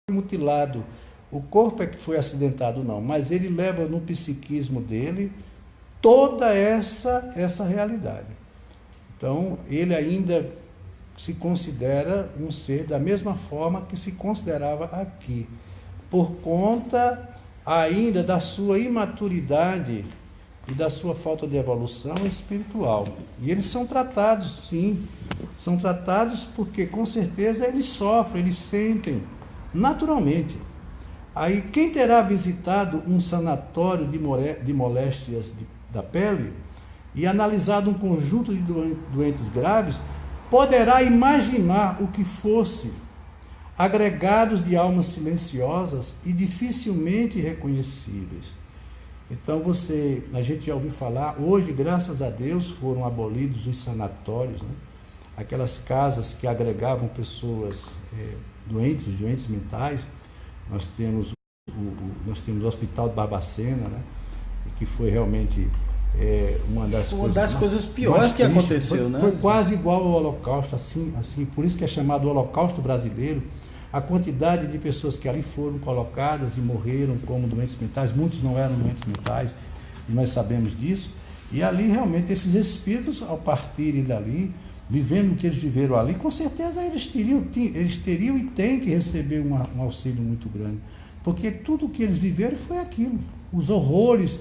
mutilado, o corpo é que foi acidentado, não, mas ele leva no psiquismo dele toda essa realidade. Então, ele ainda se considera um ser da mesma forma que se considerava aqui, por conta ainda da sua imaturidade e da sua falta de evolução espiritual. E eles são tratados, sim, são tratados porque, com certeza, eles sofrem, eles sentem, naturalmente. Aí, quem terá visitado um sanatório de moléstias da pele e analisado um conjunto de doentes graves, poderá imaginar o que fosse agregados de almas silenciosas e dificilmente reconhecíveis. Então a gente já ouviu falar, hoje, graças a Deus, foram abolidos os sanatórios, né? Aquelas casas que agregavam pessoas doentes mentais. Nós temos o Hospital de Barbacena, né? Que foi realmente uma das coisas piores que aconteceu, né? Foi quase igual ao Holocausto, assim, por isso que é chamado Holocausto brasileiro. A quantidade de pessoas que ali foram colocadas e morreram como doentes mentais, muitos não eram doentes mentais, e nós sabemos disso. E ali realmente esses espíritos, ao partirem dali, vivendo o que eles viveram ali, com certeza eles teriam e têm que receber um auxílio muito grande. Porque tudo o que eles viveram foi aquilo, os horrores.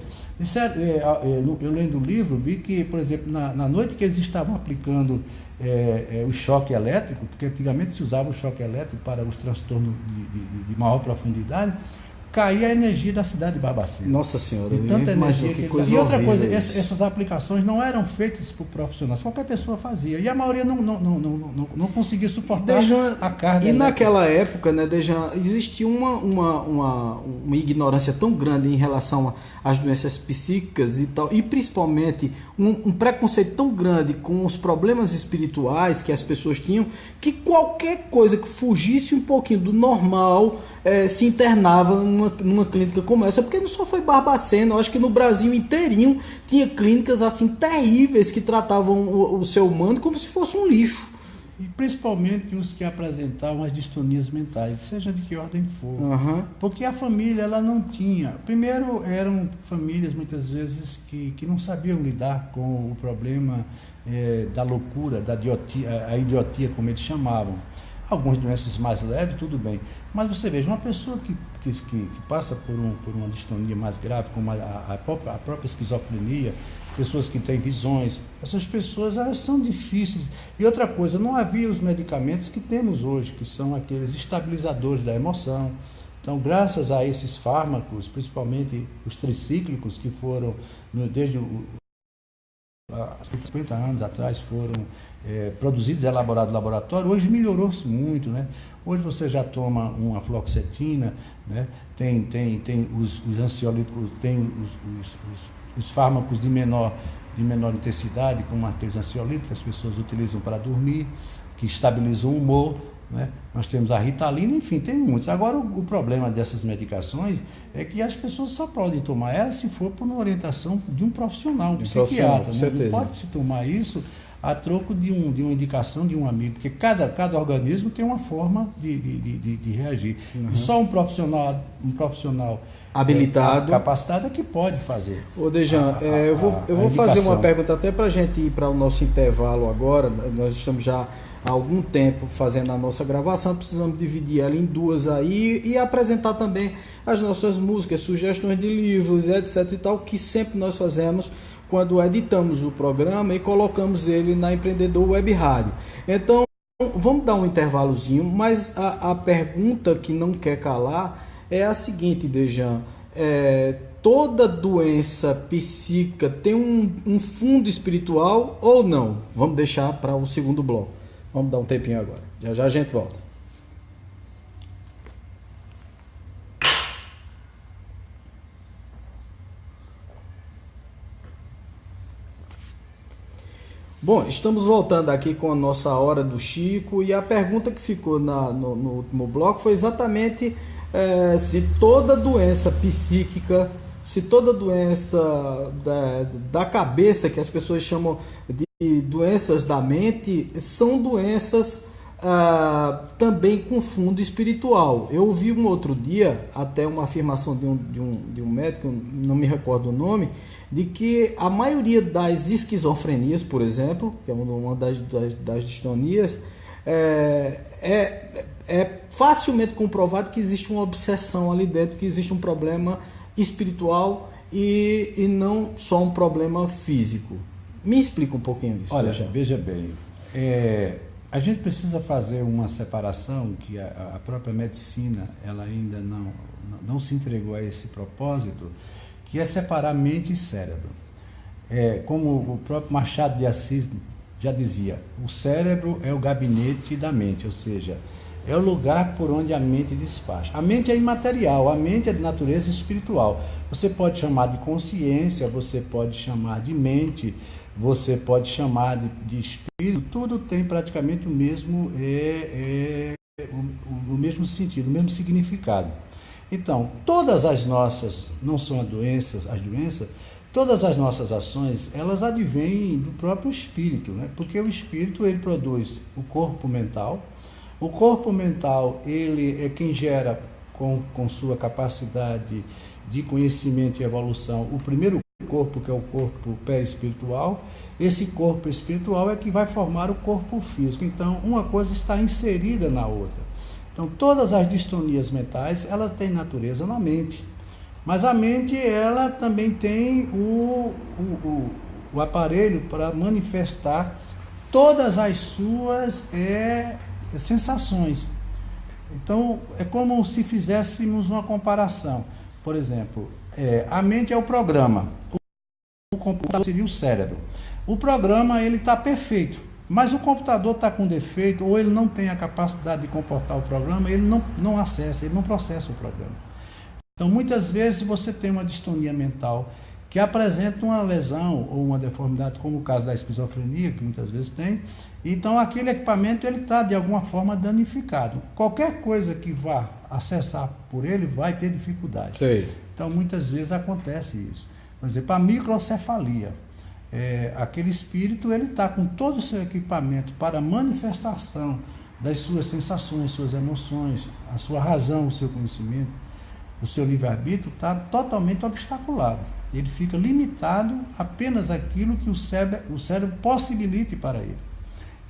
Eu lendo o livro, vi que, por exemplo, na noite que eles estavam aplicando o choque elétrico, porque antigamente se usava o choque elétrico para os transtornos de maior profundidade, caía a energia da cidade de Barbacena. Nossa Senhora, e tanta energia que coisa. E outra coisa, essas aplicações não eram feitas por profissionais, qualquer pessoa fazia. E a maioria não conseguia suportar a carga. E naquela época, né, Dejan, existia uma ignorância tão grande em relação às doenças psíquicas e tal, e principalmente um preconceito tão grande com os problemas espirituais que as pessoas tinham, que qualquer coisa que fugisse um pouquinho do normal se internava numa clínica como essa, porque não só foi Barbacena, eu acho que no Brasil inteirinho tinha clínicas assim terríveis que tratavam o ser humano como se fosse um lixo. E principalmente os que apresentavam as distonias mentais, seja de que ordem for. Uhum. Porque a família, ela não tinha... Primeiro, eram famílias, muitas vezes, que não sabiam lidar com o problema da loucura, da idiotia, a idiotia, como eles chamavam. Algumas doenças mais leves, tudo bem. Mas você veja, uma pessoa que passa por uma distonia mais grave, como a própria esquizofrenia, pessoas que têm visões, essas pessoas, elas são difíceis. E outra coisa, não havia os medicamentos que temos hoje, que são aqueles estabilizadores da emoção. Então, graças a esses fármacos, principalmente os tricíclicos, que foram, desde há 50 anos atrás, foram produzidos e elaborados no laboratório, hoje melhorou-se muito, né? Hoje você já toma uma fluoxetina, né? Tem os ansiolíticos, tem os fármacos de menor intensidade, como aqueles ansiolíticos que as pessoas utilizam para dormir, que estabilizam o humor, né? Nós temos a Ritalina, enfim, tem muitos. Agora, o problema dessas medicações é que as pessoas só podem tomar elas se for por uma orientação de um profissional, um psiquiatra. Né? Não pode-se tomar isso a troco de uma indicação de um amigo, porque cada organismo tem uma forma de reagir. Uhum. E só um profissional habilitado, capacitado é que pode fazer. Ô Dejan, eu vou fazer uma pergunta até para a gente ir para o nosso intervalo agora. Nós estamos já há algum tempo fazendo a nossa gravação, precisamos dividir ela em duas aí e apresentar também as nossas músicas, sugestões de livros, etc e tal, que sempre nós fazemos quando editamos o programa e colocamos ele na Empreendedor Web Rádio. Então, vamos dar um intervalozinho, mas a pergunta que não quer calar é a seguinte, Dejan. Toda doença psíquica tem um fundo espiritual ou não? Vamos deixar para o segundo bloco. Vamos dar um tempinho agora. Já já a gente volta. Bom, estamos voltando aqui com a nossa Hora do Chico e a pergunta que ficou no último bloco foi exatamente se toda doença psíquica, se toda doença da cabeça, que as pessoas chamam de doenças da mente, são doenças também com fundo espiritual. Eu ouvi um outro dia, até uma afirmação de um médico, não me recordo o nome, de que a maioria das esquizofrenias, por exemplo, que é uma das distonias, é facilmente comprovado que existe uma obsessão ali dentro, que existe um problema espiritual e não só um problema físico. Me explica um pouquinho isso. Olha, veja bem, a gente precisa fazer uma separação que a própria medicina ela ainda não se entregou a esse propósito, que é separar mente e cérebro. Como o próprio Machado de Assis já dizia, o cérebro é o gabinete da mente, ou seja, é o lugar por onde a mente despacha. A mente é imaterial, a mente é de natureza espiritual. Você pode chamar de consciência, você pode chamar de mente, você pode chamar de espírito, tudo tem praticamente o mesmo sentido, o mesmo significado. Então, todas as nossas, não são as doenças, todas as nossas ações, elas advêm do próprio espírito, né? Porque o espírito, ele produz o corpo mental. O corpo mental, ele é quem gera, com sua capacidade de conhecimento e evolução, o primeiro corpo, que é o corpo perispiritual. Esse corpo espiritual é que vai formar o corpo físico. Então, uma coisa está inserida na outra. Então, todas as distonias mentais, elas têm natureza na mente. Mas a mente, ela também tem o aparelho para manifestar todas as suas sensações. Então, é como se fizéssemos uma comparação. Por exemplo, a mente é o programa, o computador seria o cérebro. O programa, ele está perfeito, mas o computador está com defeito, ou ele não tem a capacidade de comportar o programa, ele não acessa, ele não processa o programa. Então, muitas vezes você tem uma distonia mental que apresenta uma lesão ou uma deformidade, como o caso da esquizofrenia, que muitas vezes tem. Então, aquele equipamento ele está, de alguma forma, danificado. Qualquer coisa que vá acessar por ele vai ter dificuldade. Sei. Então, muitas vezes acontece isso. Por exemplo, a microcefalia. Aquele espírito ele está com todo o seu equipamento para manifestação das suas sensações, suas emoções, a sua razão, o seu conhecimento. O seu livre-arbítrio está totalmente obstaculado. Ele fica limitado apenas àquilo que o cérebro possibilite para ele.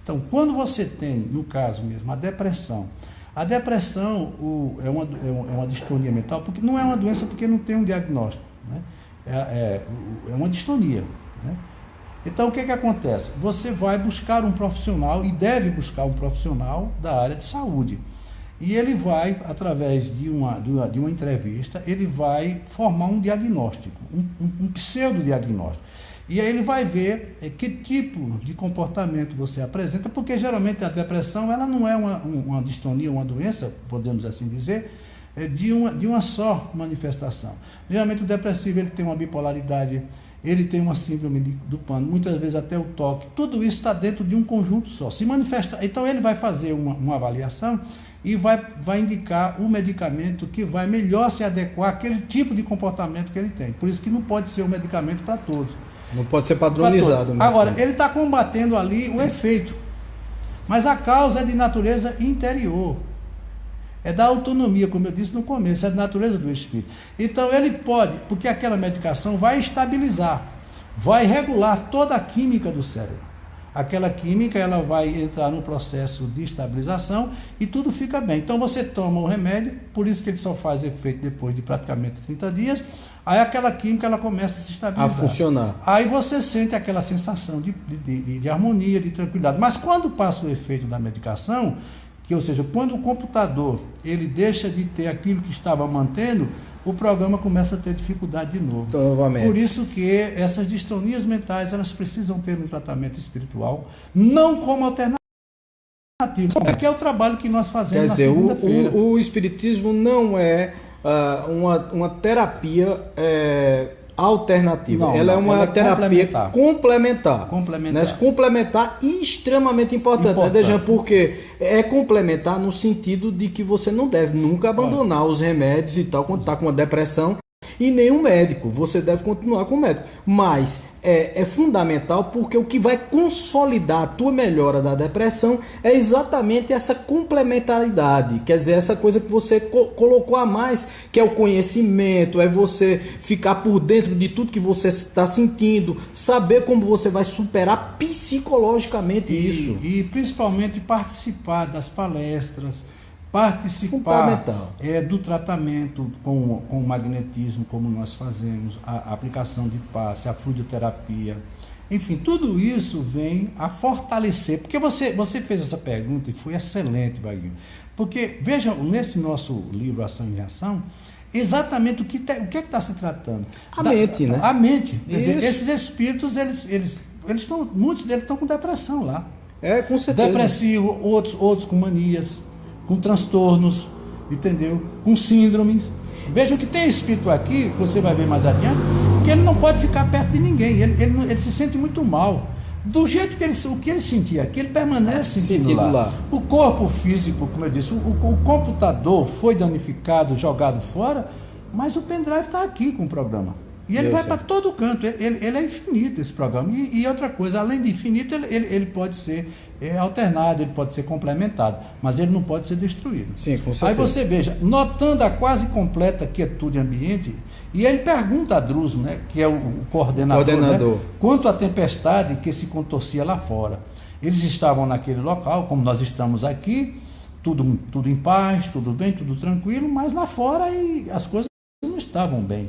Então, quando você tem, no caso mesmo, a depressão é uma distonia mental, porque não é uma doença porque não tem um diagnóstico, né? É uma distonia, né? Então, o que acontece? Você vai buscar um profissional, e deve buscar um profissional da área de saúde. E ele vai, através de uma entrevista, ele vai formar um diagnóstico, um pseudodiagnóstico. E aí ele vai ver que tipo de comportamento você apresenta, porque geralmente a depressão ela não é uma distonia, uma doença, podemos assim dizer, de uma só manifestação. Geralmente o depressivo ele tem uma bipolaridade, ele tem uma síndrome do pânico, muitas vezes até o toque, tudo isso está dentro de um conjunto só. Se manifesta, então ele vai fazer uma avaliação e vai indicar o medicamento que vai melhor se adequar àquele tipo de comportamento que ele tem. Por isso que não pode ser um medicamento para todos. Não pode ser padronizado. Agora, ele está combatendo ali o efeito, mas a causa é de natureza interior. É da autonomia, como eu disse no começo, é da natureza do espírito. Então ele pode, porque aquela medicação vai estabilizar, vai regular toda a química do cérebro. Aquela química ela vai entrar no processo de estabilização e tudo fica bem. Então você toma o remédio, por isso que ele só faz efeito depois de praticamente 30 dias, aí aquela química ela começa a se estabilizar. A funcionar. Aí você sente aquela sensação de harmonia, de tranquilidade. Mas quando passa o efeito da medicação, ou seja, quando o computador ele deixa de ter aquilo que estava mantendo, o programa começa a ter dificuldade de novo. Novamente. Por isso que essas distonias mentais elas precisam ter um tratamento espiritual, não como alternativa, que é o trabalho que nós fazemos. Quer dizer, o espiritismo não é uma terapia alternativa. Não, ela é uma terapia complementar. Complementar e extremamente importante. Né, Dejan? Porque é complementar no sentido de que você não deve nunca abandonar os remédios e tal, quando está com uma depressão. E nenhum médico, você deve continuar com o médico. Mas é fundamental porque o que vai consolidar a tua melhora da depressão é exatamente essa complementaridade. Quer dizer, essa coisa que você colocou a mais, que é o conhecimento, é você ficar por dentro de tudo que você está sentindo, saber como você vai superar psicologicamente isso. E principalmente participar das palestras, participar do tratamento com o magnetismo, como nós fazemos, a aplicação de passe, a fluidoterapia. Enfim, tudo isso vem a fortalecer. Porque você fez essa pergunta e foi excelente, Vaguinho. Porque, veja, nesse nosso livro Ação e Reação, exatamente o que está se tratando. A mente, né? A mente. Quer dizer, esses espíritos, muitos deles estão com depressão lá. Com certeza. Depressivo, outros com manias, com transtornos, entendeu? Com síndromes. Vejam que tem espírito aqui, você vai ver mais adiante, que ele não pode ficar perto de ninguém, ele se sente muito mal. Do jeito que o que ele sentia aqui, ele permanece sentindo lá. O corpo físico, como eu disse, o computador foi danificado, jogado fora, mas o pendrive está aqui com o programa. E ele vai para todo canto, ele é infinito esse programa. E outra coisa, além de infinito, ele pode ser alternado, ele pode ser complementado, mas ele não pode ser destruído. Sim, com certeza. Aí você veja, notando a quase completa quietude ambiente, e ele pergunta a Druso, né, que é o coordenador. Né, quanto à tempestade que se contorcia lá fora. Eles estavam naquele local, como nós estamos aqui, tudo em paz, tudo bem, tudo tranquilo, mas lá fora as coisas não estavam bem.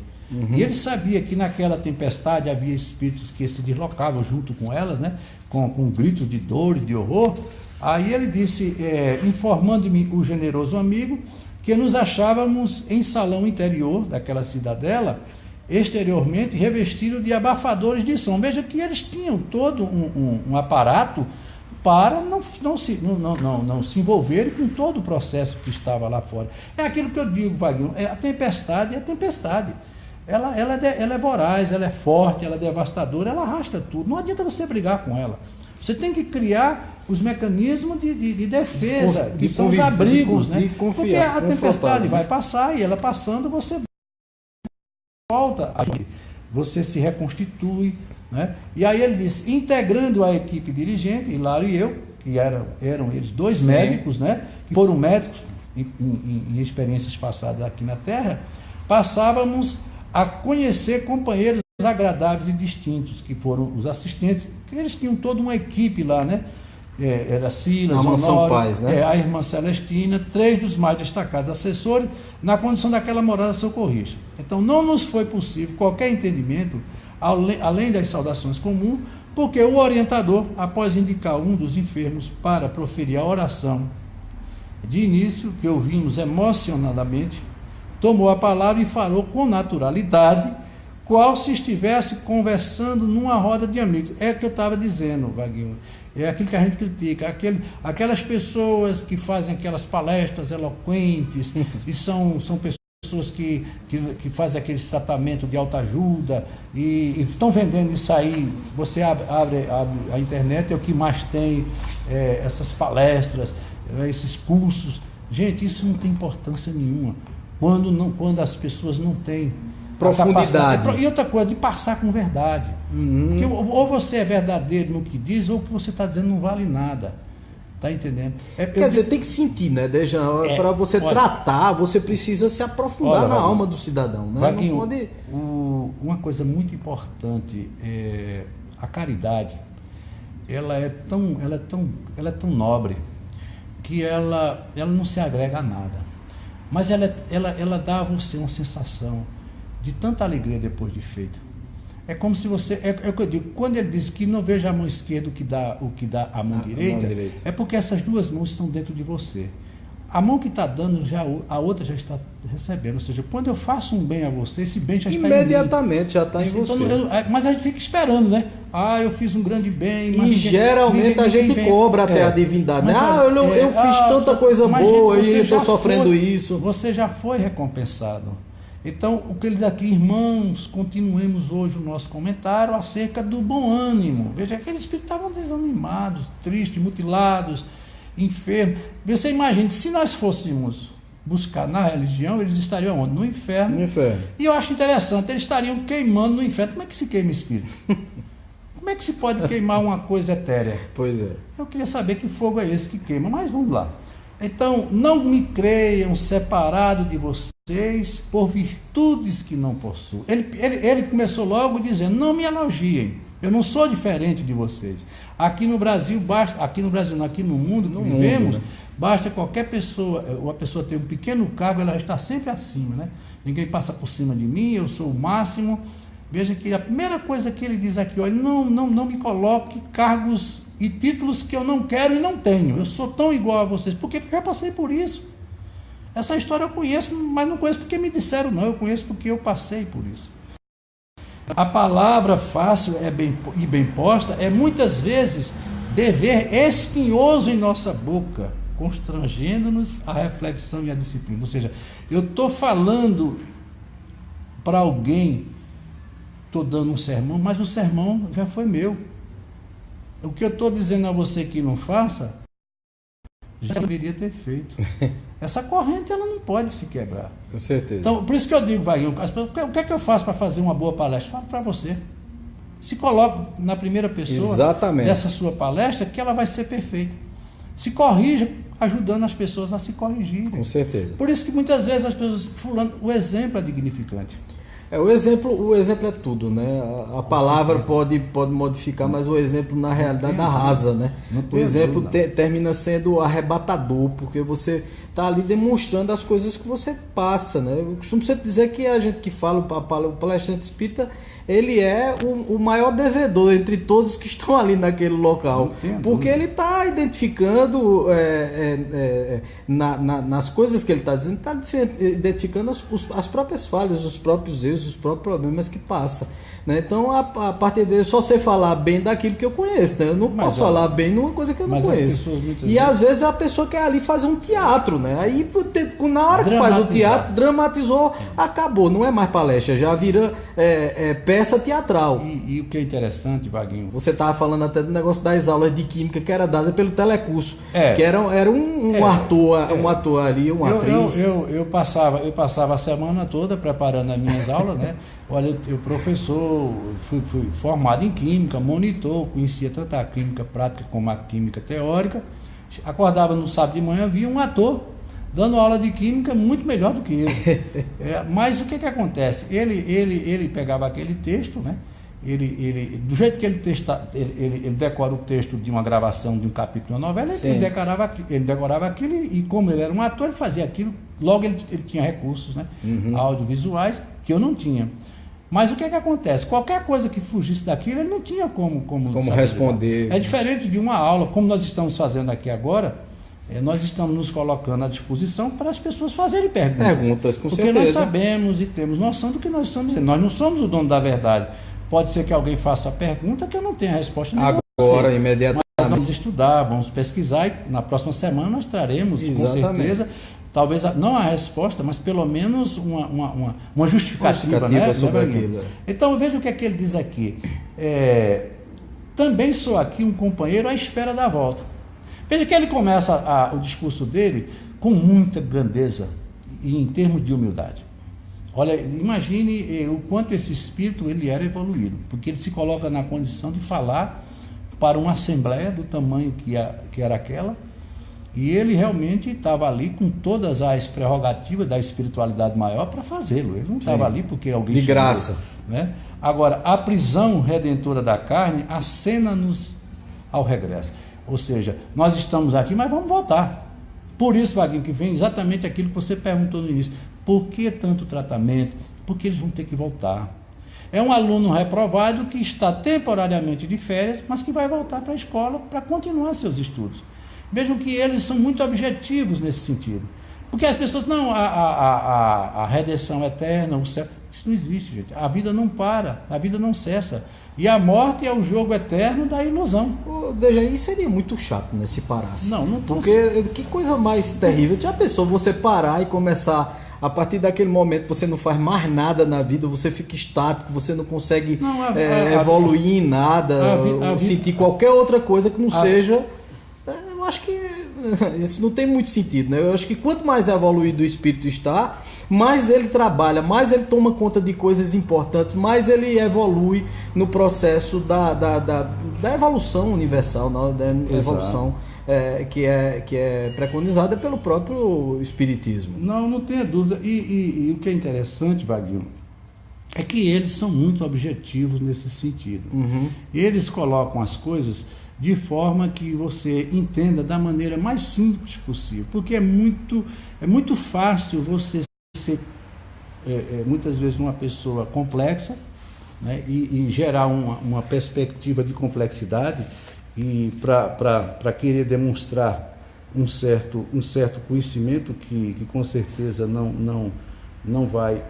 E ele sabia que naquela tempestade havia espíritos que se deslocavam junto com elas, né? com gritos de dor e de horror. Aí ele disse, informando-me o generoso amigo, que nos achávamos em salão interior daquela cidadela, exteriormente revestido de abafadores de som. Veja que eles tinham todo um aparato para não se envolverem com todo o processo que estava lá fora. É aquilo que eu digo, Vaguinho, a tempestade é a tempestade. Ela é voraz, ela é forte, ela é devastadora, ela arrasta tudo. Não adianta você brigar com ela. Você tem que criar os mecanismos de defesa, que são os abrigos, né? Porque a tempestade vai passar e ela passando, você volta, você se reconstitui, né? E aí ele disse, integrando a equipe dirigente, Hilário e eu, que eram eles dois médicos, né? Que foram médicos em experiências passadas aqui na Terra, passávamos a conhecer companheiros agradáveis e distintos, que foram os assistentes, que eles tinham toda uma equipe lá, né? Era Silas, Honório, né? A irmã Celestina, 3 dos mais destacados assessores, na condição daquela morada socorrista. Então, não nos foi possível qualquer entendimento, além das saudações comuns, porque o orientador, após indicar um dos enfermos para proferir a oração de início, que ouvimos emocionadamente, tomou a palavra e falou com naturalidade, qual se estivesse conversando numa roda de amigos. É o que eu estava dizendo, Vaguinho. É aquilo que a gente critica, aquelas pessoas que fazem aquelas palestras eloquentes e são pessoas que fazem aqueles tratamentos de autoajuda e estão vendendo isso aí. Você abre a internet, é o que mais tem, essas palestras, esses cursos. Gente, isso não tem importância nenhuma. Quando as pessoas não têm profundidade. E outra coisa, de passar com verdade. Porque ou você é verdadeiro no que diz, ou o que você está dizendo não vale nada. Está entendendo? Quer dizer, tem que sentir, né, Dejan? Para você tratar, você precisa se aprofundar na alma do cidadão. Né? Vaguinho, não pode... uma coisa muito importante é a caridade. Ela é tão nobre que ela não se agrega a nada. Mas ela dá a você uma sensação de tanta alegria depois de feito. É como se você... É o que eu digo, quando ele diz que não veja a mão esquerda o que dá a mão direita, é porque essas duas mãos estão dentro de você. A mão que está dando, a outra já está recebendo. Ou seja, quando eu faço um bem a você, esse bem já está em mim. Imediatamente já está em você. Mas a gente fica esperando, né? Eu fiz um grande bem. Mas geralmente a gente cobra até a divindade. Né? Eu fiz tanta coisa boa e estou sofrendo isso. Você já foi recompensado. Então, o que ele diz aqui, irmãos, continuemos hoje o nosso comentário acerca do bom ânimo. Veja, aqueles espíritos estavam desanimados, tristes, mutilados, enfermos. Você imagine, se nós fôssemos buscar na religião, eles estariam onde? No inferno. No inferno. E eu acho interessante, eles estariam queimando no inferno. Como é que se queima espírito? Como é que se pode queimar uma coisa etérea? Pois é. Eu queria saber que fogo é esse que queima, mas vamos lá. Então, não me creiam separado de vocês por virtudes que não possuo. Ele começou logo dizendo, não me elogiem, eu não sou diferente de vocês. Aqui no Brasil, aqui no mundo que vivemos, né? Basta qualquer pessoa, uma pessoa ter um pequeno cargo, ela está sempre acima, né? Ninguém passa por cima de mim, eu sou o máximo. Veja que a primeira coisa que ele diz aqui, olha, não me coloque cargos e títulos que eu não quero e não tenho. Eu sou tão igual a vocês. Por quê? Porque eu já passei por isso. Essa história eu conheço, mas não conheço porque me disseram, não. Eu conheço porque eu passei por isso. A palavra fácil e bem posta é muitas vezes dever espinhoso em nossa boca, constrangendo-nos a reflexão e a disciplina. Ou seja, eu estou falando para alguém, estou dando um sermão, mas o sermão já foi meu. O que eu estou dizendo a você que não faça, já deveria ter feito. Essa corrente ela não pode se quebrar. Com certeza. Então, por isso que eu digo, Vaguinho, o que é que eu faço para fazer uma boa palestra? Falo para você. Se coloque na primeira pessoa dessa sua palestra, que ela vai ser perfeita. Se corrija, ajudando as pessoas a se corrigirem. Com certeza. Por isso que muitas vezes as pessoas, o exemplo é dignificante. O exemplo é tudo, né? A palavra pode modificar, mas o exemplo na realidade arrasa, né? O exemplo termina sendo arrebatador, porque você está ali demonstrando as coisas que você passa, né? Eu costumo sempre dizer que a gente que fala, o palestrante espírita, ele é o maior devedor entre todos que estão ali naquele local, porque ele está identificando nas coisas que ele está dizendo, está identificando as próprias falhas, os próprios erros, os próprios problemas que passa, né? Então a partir dele só sei falar bem daquilo que eu conheço, né? Eu não posso falar bem numa coisa que eu não conheço. E às vezes a pessoa quer ali fazer um teatro, né? Aí na hora que faz o teatro, dramatizou, acabou, não é mais palestra, já vira peça teatral. E o que é interessante, Vaguinho, você estava falando até do negócio das aulas de química que era dada pelo telecurso, que era um ator ali, uma atriz. Eu passava a semana toda preparando as minhas aulas, né? Olha, eu professor, fui formado em química, monitor, conhecia tanto a química prática como a química teórica. Acordava no sábado de manhã, via um ator dando aula de química muito melhor do que eu. Mas o que acontece? Ele pegava aquele texto, né? Do jeito que ele decora o texto de uma gravação de um capítulo de uma novela, ele decorava aquilo e como ele era um ator, ele fazia aquilo. Logo ele tinha recursos, né? Audiovisuais que eu não tinha. Mas o que acontece? Qualquer coisa que fugisse daquilo, ele não tinha como responder. É diferente de uma aula, como nós estamos fazendo aqui agora, nós estamos nos colocando à disposição para as pessoas fazerem perguntas. Com porque certeza. Nós sabemos e temos noção do que nós estamos dizendo. Nós não somos o dono da verdade. Pode ser que alguém faça a pergunta que eu não tenha a resposta. Agora, imediatamente. Mas nós vamos estudar, vamos pesquisar e na próxima semana nós traremos, com certeza, talvez não a resposta, mas pelo menos uma justificativa, né? sobre aquilo. Então veja o que é que ele diz aqui. Também sou aqui um companheiro à espera da volta. Veja que ele começa o discurso dele com muita grandeza e em termos de humildade. Olha, imagine o quanto esse espírito ele era evoluído, porque ele se coloca na condição de falar para uma assembleia do tamanho que era aquela, e ele realmente estava ali com todas as prerrogativas da espiritualidade maior para fazê-lo. Ele não estava ali porque alguém de graça, né? Agora, a prisão redentora da carne acena-nos ao regresso. Ou seja, nós estamos aqui, mas vamos voltar. Por isso, Vaguinho, que vem exatamente aquilo que você perguntou no início. Por que tanto tratamento? Porque eles vão ter que voltar. É um aluno reprovado que está temporariamente de férias, mas que vai voltar para a escola para continuar seus estudos. Vejam que eles são muito objetivos nesse sentido. Porque as pessoas, não, a redenção eterna, o céu, isso não existe, gente. A vida não para, a vida não cessa. E a morte é o jogo eterno da ilusão. Deja, isso seria muito chato, né, se parasse. Não porque que coisa mais terrível. Já pensou você parar e começar... A partir daquele momento você não faz mais nada na vida, você fica estático, você não consegue evoluir em nada, sentir qualquer outra coisa que não seja... Eu acho que isso não tem muito sentido, né? Eu acho que quanto mais evoluído o espírito está, mais ele trabalha, mais ele toma conta de coisas importantes, mais ele evolui no processo da evolução universal, da evolução que é preconizada pelo próprio espiritismo. Não tenha dúvida. E o que é interessante, Vaguinho, é que eles são muito objetivos nesse sentido. Uhum. Eles colocam as coisas de forma que você entenda da maneira mais simples possível, porque é muito fácil você ser, muitas vezes, uma pessoa complexa, né, e gerar uma perspectiva de complexidade e para querer demonstrar um certo conhecimento que com certeza não vai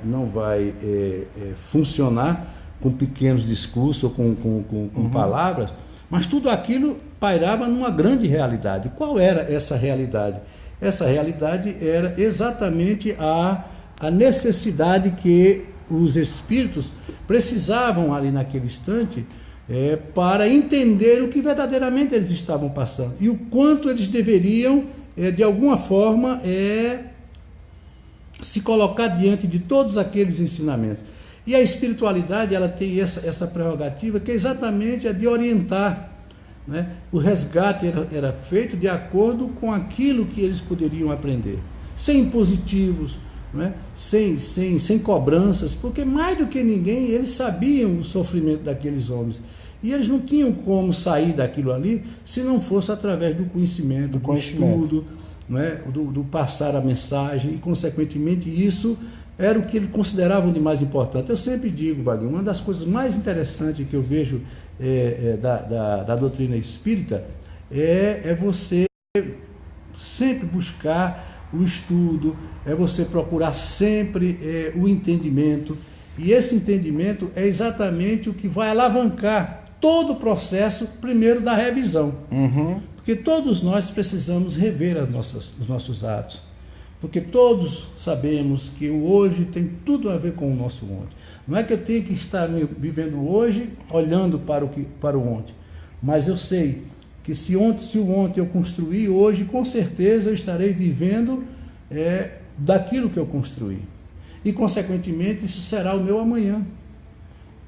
funcionar com pequenos discursos ou com palavras, mas tudo aquilo pairava numa grande realidade. Qual era essa realidade? Essa realidade era exatamente a necessidade que os espíritos precisavam ali naquele instante para entender o que verdadeiramente eles estavam passando e o quanto eles deveriam, de alguma forma, se colocar diante de todos aqueles ensinamentos. E a espiritualidade, ela tem essa prerrogativa, que é exatamente a de orientar, né? O resgate era feito de acordo com aquilo que eles poderiam aprender, sem impositivos, né? sem cobranças, porque mais do que ninguém eles sabiam o sofrimento daqueles homens. E eles não tinham como sair daquilo ali se não fosse através do conhecimento, do estudo, né? do passar a mensagem, e consequentemente isso era o que eles consideravam de mais importante. Eu sempre digo, Vaguinho, uma das coisas mais interessantes que eu vejo da doutrina espírita é você sempre buscar o estudo, é você procurar sempre o entendimento, e esse entendimento é exatamente o que vai alavancar todo o processo, primeiro, da revisão. Uhum. Porque todos nós precisamos rever os nossos atos. Porque todos sabemos que o hoje tem tudo a ver com o nosso ontem. Não é que eu tenha que estar vivendo hoje olhando para o ontem, mas eu sei que se o ontem eu construí, hoje com certeza eu estarei vivendo daquilo que eu construí. E consequentemente isso será o meu amanhã.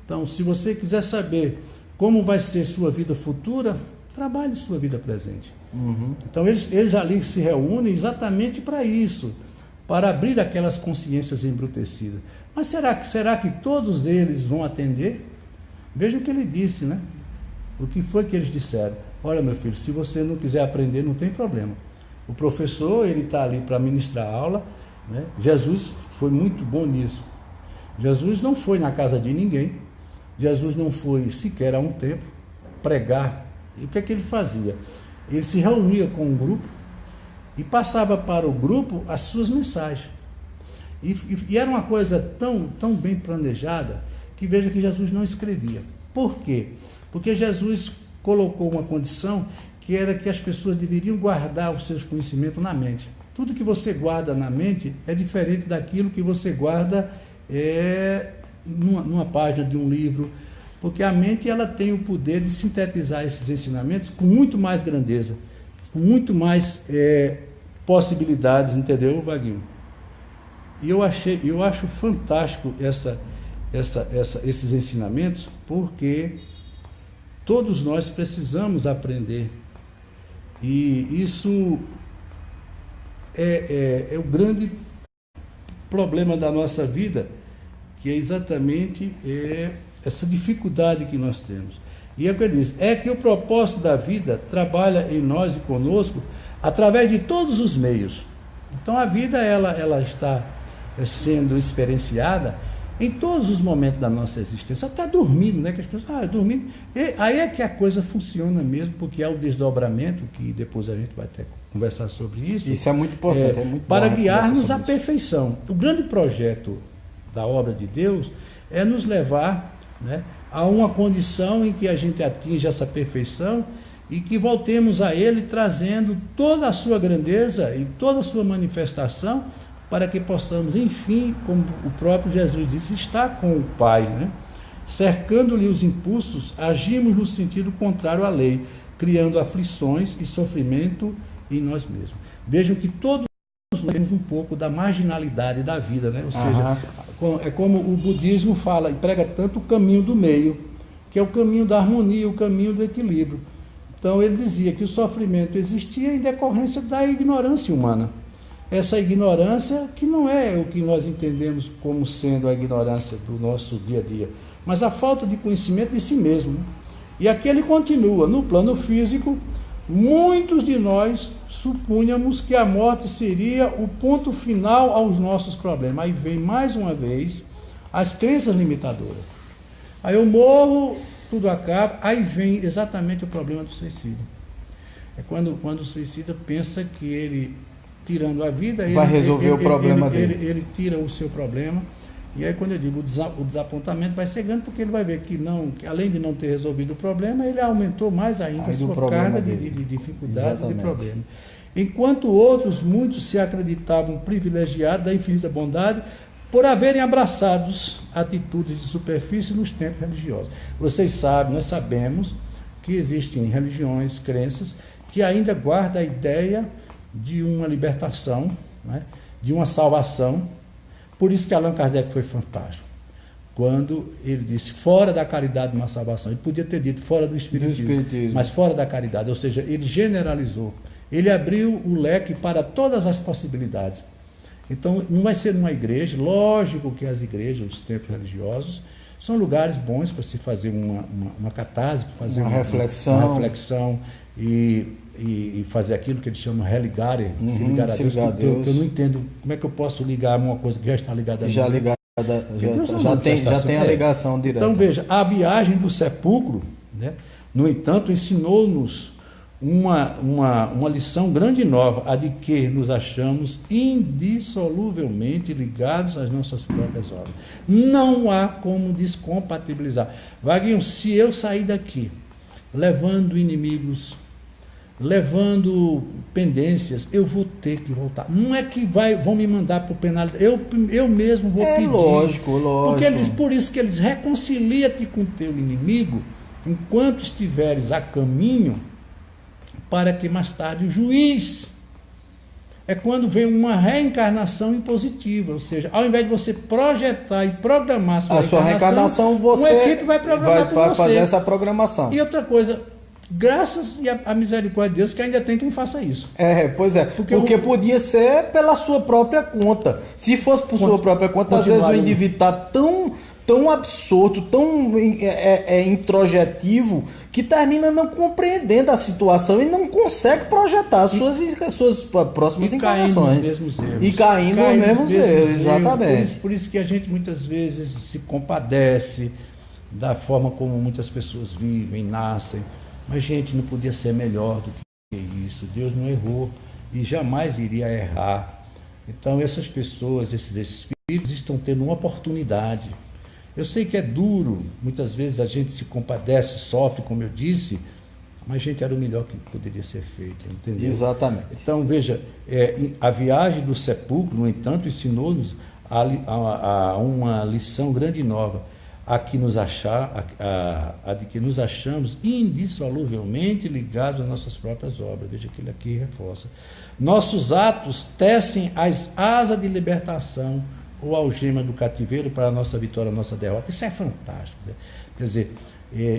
Então, se você quiser saber como vai ser sua vida futura, trabalhe sua vida presente. Uhum. Então eles ali se reúnem exatamente para isso, para abrir aquelas consciências embrutecidas. Mas será que todos eles vão atender? Veja o que ele disse, né? O que foi que eles disseram? Olha, meu filho, se você não quiser aprender, não tem problema. O professor, ele está ali para ministrar aula, né? Jesus foi muito bom nisso. Jesus não foi na casa de ninguém, Jesus não foi sequer a um templo pregar. E o que é que ele fazia? Ele se reunia com um grupo e passava para o grupo as suas mensagens. E era uma coisa tão bem planejada que veja que Jesus não escrevia. Por quê? Porque Jesus colocou uma condição que era que as pessoas deveriam guardar os seus conhecimentos na mente. Tudo que você guarda na mente é diferente daquilo que você guarda numa página de um livro, porque a mente ela tem o poder de sintetizar esses ensinamentos com muito mais grandeza, com muito mais possibilidades, entendeu, Vaguinho? E eu acho fantástico esses ensinamentos, porque todos nós precisamos aprender, e isso é o grande problema da nossa vida, que é exatamente essa dificuldade que nós temos. E é o que ele diz, é que o propósito da vida trabalha em nós e conosco através de todos os meios. Então a vida ela está sendo experienciada em todos os momentos da nossa existência, até dormindo, né? Que as pessoas dormindo. Aí é que a coisa funciona mesmo, porque é o desdobramento, que depois a gente vai até conversar sobre isso. Isso é muito importante, é muito para guiar-nos à perfeição. O grande projeto da obra de Deus é nos levar, né, a uma condição em que a gente atinja essa perfeição e que voltemos a Ele trazendo toda a sua grandeza e toda a sua manifestação, para que possamos, enfim, como o próprio Jesus disse, estar com o Pai, né? Cercando-lhe os impulsos, agimos no sentido contrário à lei, criando aflições e sofrimento em nós mesmos. Vejam que todos nós temos um pouco da marginalidade da vida, né? Ou seja, é como o budismo fala e prega tanto o caminho do meio, que é o caminho da harmonia, o caminho do equilíbrio. Então ele dizia que o sofrimento existia em decorrência da ignorância humana. Essa ignorância que não é o que nós entendemos como sendo a ignorância do nosso dia a dia, mas a falta de conhecimento de si mesmo. E aqui ele continua, no plano físico, muitos de nós supunhamos que a morte seria o ponto final aos nossos problemas. Aí vem mais uma vez as crenças limitadoras. Aí eu morro, tudo acaba, aí vem exatamente o problema do suicídio. É quando o suicida pensa que ele, tirando a vida, vai resolver o problema dele. Ele tira o seu problema. E aí, quando eu digo o desapontamento vai ser grande, porque ele vai ver que além de não ter resolvido o problema, ele aumentou mais ainda a sua carga de dificuldades e de problema. Enquanto outros, muitos se acreditavam privilegiados da infinita bondade por haverem abraçados atitudes de superfície nos tempos religiosos. Vocês sabem, nós sabemos que existem religiões, crenças, que ainda guardam a ideia de uma libertação, né, de uma salvação. Por isso que Allan Kardec foi fantástico. Quando ele disse fora da caridade uma salvação, ele podia ter dito fora do espiritismo, mas fora da caridade, ou seja, ele generalizou. Ele abriu o leque para todas as possibilidades. Então, não vai ser numa igreja, lógico que as igrejas, os templos religiosos, são lugares bons para se fazer uma catarse, para fazer uma reflexão e fazer aquilo que eles chamam de religare, se ligar a Deus, porque eu não entendo como é que eu posso ligar uma coisa que já está ligada a mim. Já tem a ligação direta. Então, veja, a viagem do sepulcro, né, no entanto, ensinou-nos uma lição grande e nova, a de que nos achamos indissoluvelmente ligados às nossas próprias obras. Não há como descompatibilizar. Vaguinho, se eu sair daqui levando inimigos, levando pendências, eu vou ter que voltar. Não é que vão me mandar para o penalidade, eu mesmo vou pedir. Lógico. Por isso que eles reconcilia-te com teu inimigo, enquanto estiveres a caminho, para que mais tarde o juiz, é quando vem uma reencarnação impositiva, ou seja, ao invés de você projetar e programar a sua reencarnação, você uma equipe vai programar vai fazer essa programação. E outra coisa, graças à misericórdia de Deus, que ainda tem quem faça isso. Pois é, porque podia ser pela sua própria conta. Se fosse por sua própria conta, às vezes o indivíduo está tão absorto, tão introjetivo, que termina não compreendendo a situação e não consegue projetar as suas próximas encarnações. E caindo nos mesmos erros, exatamente. Por isso que a gente muitas vezes se compadece da forma como muitas pessoas vivem, nascem. Mas, gente, não podia ser melhor do que isso. Deus não errou e jamais iria errar. Então, essas pessoas, esses espíritos, estão tendo uma oportunidade. Eu sei que é duro, muitas vezes a gente se compadece, sofre, como eu disse, mas, gente, era o melhor que poderia ser feito, entendeu? Exatamente. Então, veja, a viagem do sepulcro, no entanto, ensinou-nos a uma lição grande e nova, a de que nos achamos indissoluvelmente ligados às nossas próprias obras. Veja que ele aqui reforça. Nossos atos tecem as asas de libertação ou algema do cativeiro para a nossa vitória, a nossa derrota. Isso é fantástico, né? Quer dizer,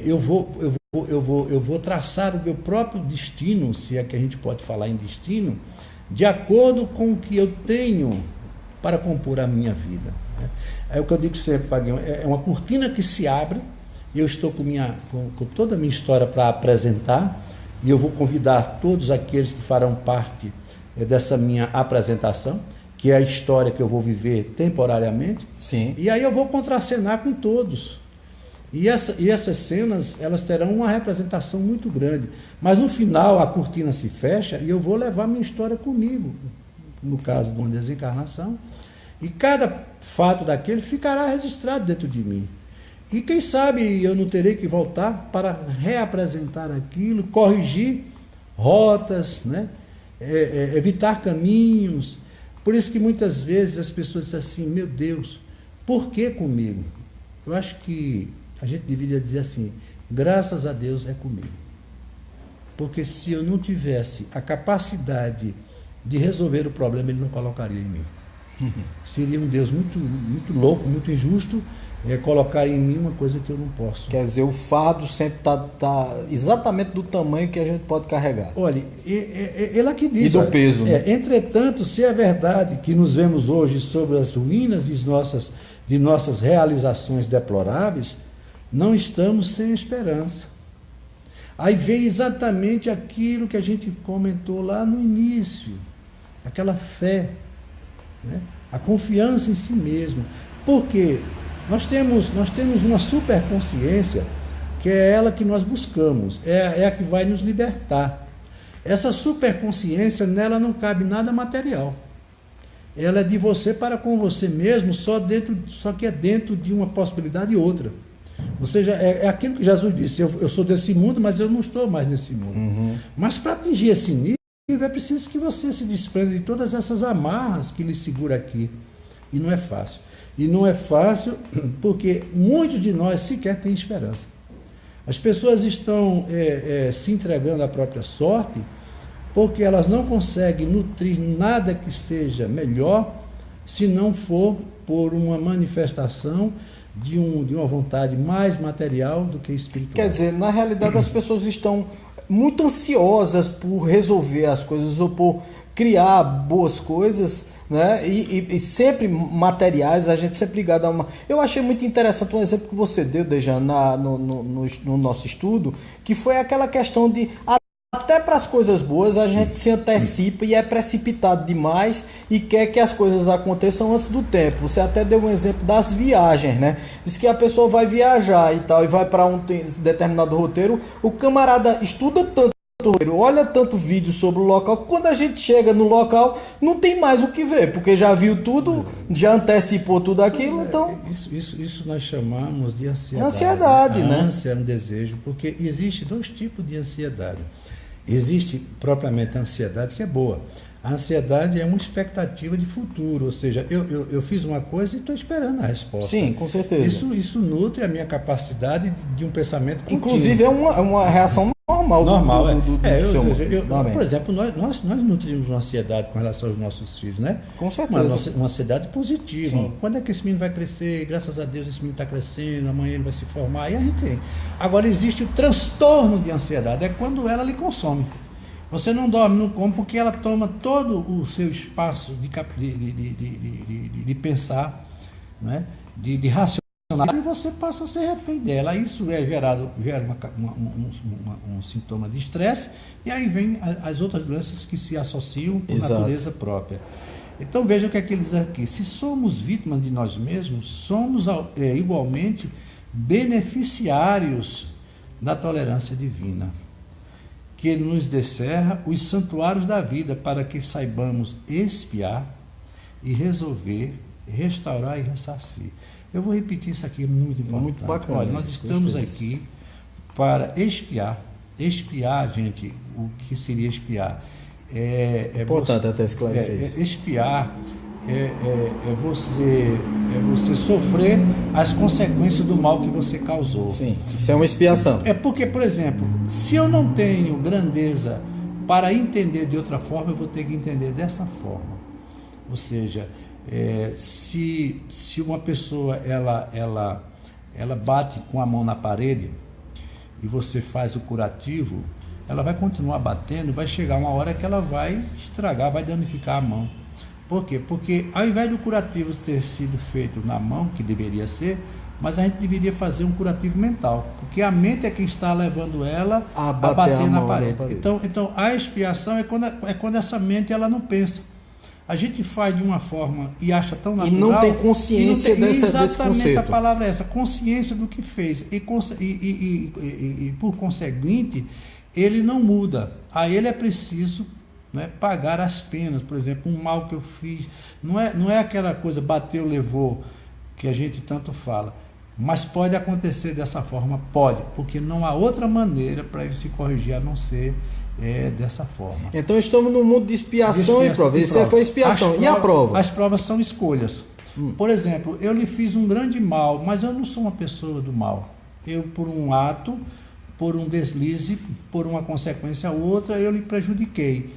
eu vou traçar o meu próprio destino, se é que a gente pode falar em destino, de acordo com o que eu tenho para compor a minha vida. Né? É o que eu digo sempre, Faguinho, é uma cortina que se abre, e eu estou com toda a minha história para apresentar, e eu vou convidar todos aqueles que farão parte dessa minha apresentação, que é a história que eu vou viver temporariamente. Sim. E aí eu vou contracenar com todos. E essas cenas, elas terão uma representação muito grande. Mas no final a cortina se fecha e eu vou levar minha história comigo, no caso de uma desencarnação. E cada fato daquele ficará registrado dentro de mim. E quem sabe eu não terei que voltar para reapresentar aquilo, corrigir rotas, né? Evitar caminhos. Por isso que muitas vezes as pessoas dizem assim, meu Deus, por que comigo? Eu acho que a gente deveria dizer assim, graças a Deus é comigo. porque se eu não tivesse a capacidade de resolver o problema, ele não colocaria em mim. Seria um Deus muito, muito louco, muito injusto, colocar em mim uma coisa que eu não posso. Quer dizer, o fardo sempre está exatamente do tamanho que a gente pode carregar. Olha, ele aqui diz... E do peso. Né? Entretanto, se é verdade que nos vemos hoje sobre as ruínas de nossas realizações deploráveis, não estamos sem esperança. Aí vem exatamente aquilo que a gente comentou lá no início, aquela fé, né? A confiança em si mesmo. Porque nós temos uma superconsciência, que é ela que nós buscamos, é a que vai nos libertar. Essa superconsciência, nela não cabe nada material. Ela é de você para com você mesmo, só que é dentro de uma possibilidade e outra. Ou seja, é aquilo que Jesus disse, eu sou desse mundo, mas eu não estou mais nesse mundo. Uhum. Mas para atingir esse nível, é preciso que você se desprenda de todas essas amarras que lhe segura aqui. E não é fácil. E não é fácil porque muitos de nós sequer têm esperança. As pessoas estão se entregando à própria sorte porque elas não conseguem nutrir nada que seja melhor se não for por uma manifestação de uma vontade mais material do que espiritual. Quer dizer, na realidade as pessoas estão muito ansiosas por resolver as coisas ou por criar boas coisas, né? E sempre materiais, a gente sempre ligado a uma... Eu achei muito interessante um exemplo que você deu, Dejan, no nosso estudo, que foi aquela questão de... Até para as coisas boas a gente se antecipa e é precipitado demais e quer que as coisas aconteçam antes do tempo. Você até deu um exemplo das viagens, né? Diz que a pessoa vai viajar e tal, e vai para um determinado roteiro, o camarada estuda tanto roteiro, olha tanto vídeo sobre o local, que quando a gente chega no local não tem mais o que ver, porque já viu tudo, já antecipou tudo aquilo, então... Isso nós chamamos de ansiedade. Ansiedade, né? A ânsia é um desejo, porque existe dois tipos de ansiedade. Existe propriamente a ansiedade, que é boa. A ansiedade é uma expectativa de futuro, ou seja, eu fiz uma coisa e estou esperando a resposta. Sim, com certeza. Isso nutre a minha capacidade de um pensamento contínuo. Inclusive é uma reação normal. Por exemplo, nós nutrimos uma ansiedade com relação aos nossos filhos, né? Com certeza. Uma ansiedade positiva. Sim. Quando é que esse menino vai crescer? Graças a Deus esse menino está crescendo, amanhã ele vai se formar. E a gente tem. Agora existe o transtorno de ansiedade, é quando ela lhe consome. Você não dorme, não come, porque ela toma todo o seu espaço de pensar, né? de raciocinar, e você passa a ser refém dela. Isso gera um sintoma de estresse, e aí vem as outras doenças que se associam por natureza própria. Então veja o que é que ele diz aqui. Se somos vítimas de nós mesmos, somos igualmente beneficiários da tolerância divina, que ele nos descerra os santuários da vida para que saibamos expiar e resolver, restaurar e ressarcir. Eu vou repetir isso aqui, muito importante. Muito bacana. Olha, nós estamos aqui para expiar. Expiar, gente, o que seria expiar? É importante até esclarecer isso. Expiar é você sofrer as consequências do mal que você causou. Sim, isso é uma expiação. É porque, por exemplo, se eu não tenho grandeza para entender de outra forma, eu vou ter que entender dessa forma. Ou seja, se uma pessoa ela bate com a mão na parede e você faz o curativo, ela vai continuar batendo, vai chegar uma hora que ela vai estragar, vai danificar a mão. Por quê? Porque ao invés do curativo ter sido feito na mão, que deveria ser, mas a gente deveria fazer um curativo mental, porque a mente é quem está levando ela a bater na parede. Então a expiação é quando essa mente ela não pensa. A gente faz de uma forma e acha tão natural... E não tem consciência desse conceito. Exatamente, a palavra é essa, consciência do que fez. E por conseguinte, ele não muda. A ele é preciso... né, pagar as penas, por exemplo, um mal que eu fiz, não é aquela coisa, bateu, levou, que a gente tanto fala, mas pode acontecer dessa forma, pode, porque não há outra maneira para ele se corrigir a não ser dessa forma. Então estamos num mundo de expiação e prova. Isso foi expiação. E a prova? As provas são escolhas. Por exemplo, eu lhe fiz um grande mal, mas eu não sou uma pessoa do mal. Eu, por um ato, por um deslize, por uma consequência ou outra, eu lhe prejudiquei.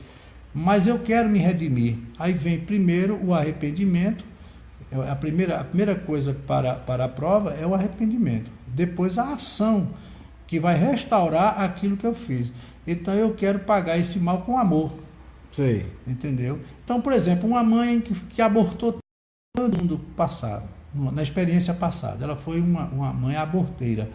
Mas eu quero me redimir. Aí vem primeiro o arrependimento. A primeira coisa para a prova é o arrependimento. Depois a ação, que vai restaurar aquilo que eu fiz. Então eu quero pagar esse mal com amor. Sei. Entendeu? Então, por exemplo, uma mãe que abortou todo mundo passado, na experiência passada. Ela foi uma mãe aborteira.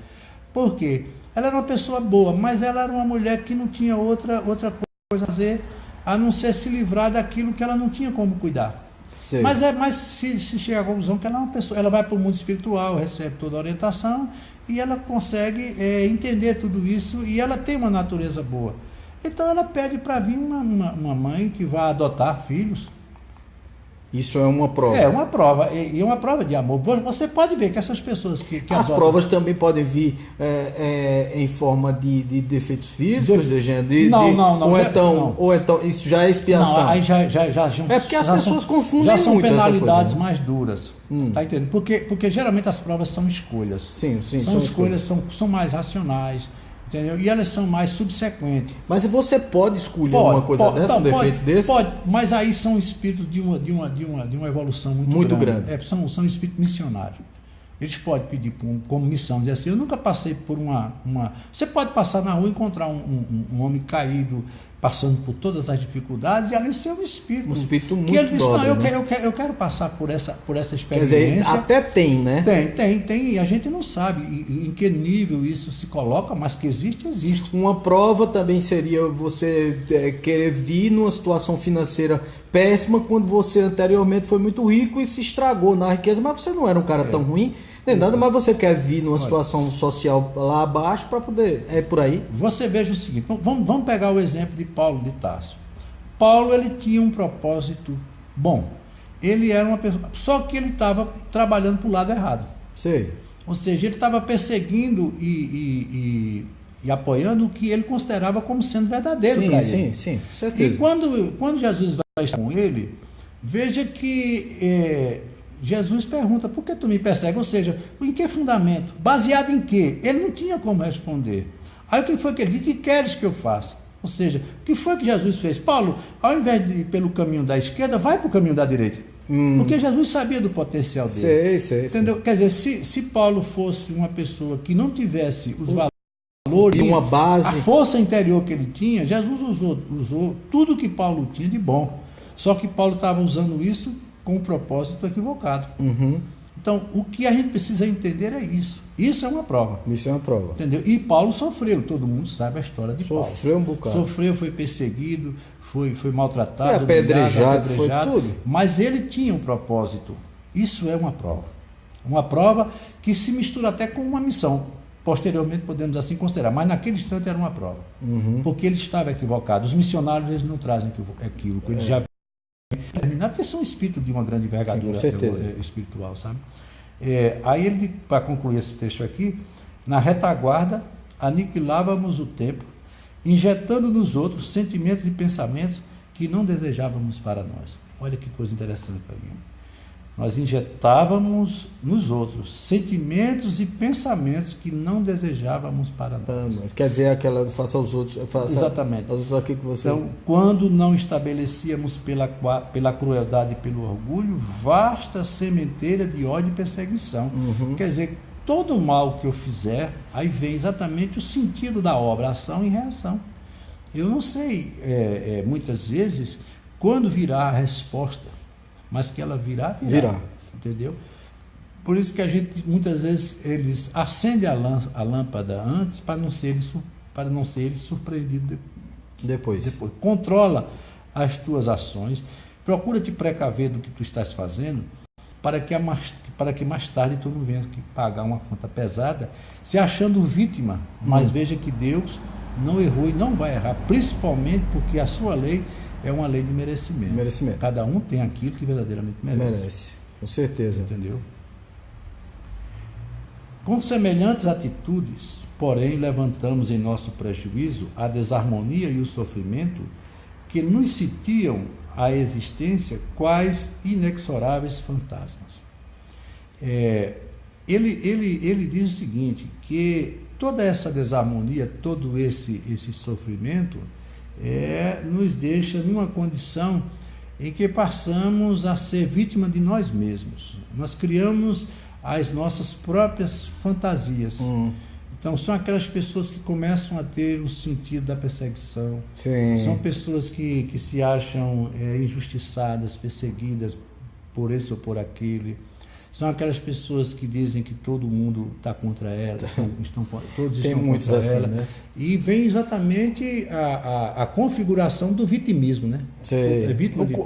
Por quê? Ela era uma pessoa boa, mas ela era uma mulher que não tinha outra coisa a fazer, a não ser se livrar daquilo que ela não tinha como cuidar. Sei. Mas se chega à conclusão que ela é uma pessoa, ela vai para o mundo espiritual, recebe toda a orientação e ela consegue entender tudo isso e ela tem uma natureza boa. Então ela pede para vir uma mãe que vai adotar filhos. Isso é uma prova. É uma prova, e uma prova de amor. Você pode ver que essas pessoas que as adotam... provas também podem vir em forma de defeitos físicos, Não. Ou então isso já é expiação. Não, aí já é porque as pessoas confundem já são muito penalidades essa coisa, né? mais duras. Tá entendendo? Porque geralmente as provas são escolhas. Sim, são escolhas, são mais racionais. Entendeu? E elas são mais subsequentes. Mas você pode escolher uma coisa dessa, um defeito desse? Pode, mas aí são espíritos de uma evolução muito grande. São espíritos missionários. Eles podem pedir como missão, dizer assim, eu nunca passei por uma... Você pode passar na rua e encontrar um homem caído, passando por todas as dificuldades, e ali ser um espírito. Um espírito muito que ele disse, não, né? eu quero passar por essa experiência. Quer dizer, até tem, né? Tem, e a gente não sabe em que nível isso se coloca, mas que existe. Uma prova também seria você querer vir numa situação financeira péssima quando você anteriormente foi muito rico e se estragou na riqueza, mas você não era um cara tão ruim, nem nada, mas você quer vir numa situação social lá abaixo para poder... É por aí? Você veja o seguinte, vamos pegar o exemplo de Paulo de Tarso. Paulo, ele tinha um propósito bom. Ele era uma pessoa... Só que ele estava trabalhando para o lado errado. Sei. Ou seja, ele estava perseguindo e apoiando o que ele considerava como sendo verdadeiro para ele. Sim, certeza. E quando Jesus vai estar com ele, veja que Jesus pergunta, por que tu me persegue? Ou seja, em que fundamento? Baseado em quê? Ele não tinha como responder. Aí o que foi que ele disse? O que queres que eu faça? Ou seja, o que foi que Jesus fez? Paulo, ao invés de ir pelo caminho da esquerda, vai para o caminho da direita. Porque Jesus sabia do potencial dele. Sei. Entendeu? Quer dizer, se Paulo fosse uma pessoa que não tivesse os valores, de uma base, a força interior que ele tinha, Jesus usou tudo que Paulo tinha de bom. Só que Paulo estava usando isso com um propósito equivocado. Então, o que a gente precisa entender é isso. Isso é uma prova. Isso é uma prova. Entendeu? E Paulo sofreu, todo mundo sabe a história de Paulo. Sofreu um bocado. Sofreu, foi perseguido, foi maltratado, foi apedrejado, foi tudo. Mas ele tinha um propósito. Isso é uma prova. Uma prova que se mistura até com uma missão. Posteriormente podemos assim considerar, mas naquele instante era uma prova. Porque ele estava equivocado. Os missionários, eles não trazem equívoco, eles já terminar, porque são espíritos de uma grande envergadura espiritual, sabe? Aí ele, para concluir esse texto aqui, na retaguarda aniquilávamos o tempo, injetando nos outros sentimentos e pensamentos que não desejávamos para nós. Olha que coisa interessante para mim. Nós injetávamos nos outros sentimentos e pensamentos que não desejávamos para nós. Quer dizer, aquela faça aos outros, exatamente. Aos outros aquilo que você... Então, quando não estabelecíamos pela crueldade e pelo orgulho, vasta sementeira de ódio e perseguição. Quer dizer, todo o mal que eu fizer, aí vem exatamente o sentido da obra, ação e reação. Eu não sei, muitas vezes, quando virá a resposta, mas que ela virá. Entendeu? Por isso que a gente, muitas vezes, eles acendem a lâmpada antes para não serem surpreendidos depois. Controla as tuas ações, procura te precaver do que tu estás fazendo, para que mais tarde tu não venha pagar uma conta pesada, se achando vítima. Mas veja que Deus não errou e não vai errar, principalmente porque a sua lei é uma lei de merecimento. Cada um tem aquilo que verdadeiramente merece. Com certeza. Entendeu? Com semelhantes atitudes, porém, levantamos em nosso prejuízo a desarmonia e o sofrimento que nos sitiam à existência quais inexoráveis fantasmas. Ele diz o seguinte, que toda essa desarmonia, todo esse sofrimento nos deixa numa condição em que passamos a ser vítima de nós mesmos. Nós criamos as nossas próprias fantasias. Então, são aquelas pessoas que começam a ter o sentido da perseguição. Sim. São pessoas que se acham injustiçadas, perseguidas por esse ou por aquele. São aquelas pessoas que dizem que todo mundo está contra ela, todos estão contra ela. Né? E vem exatamente a configuração do vitimismo, né?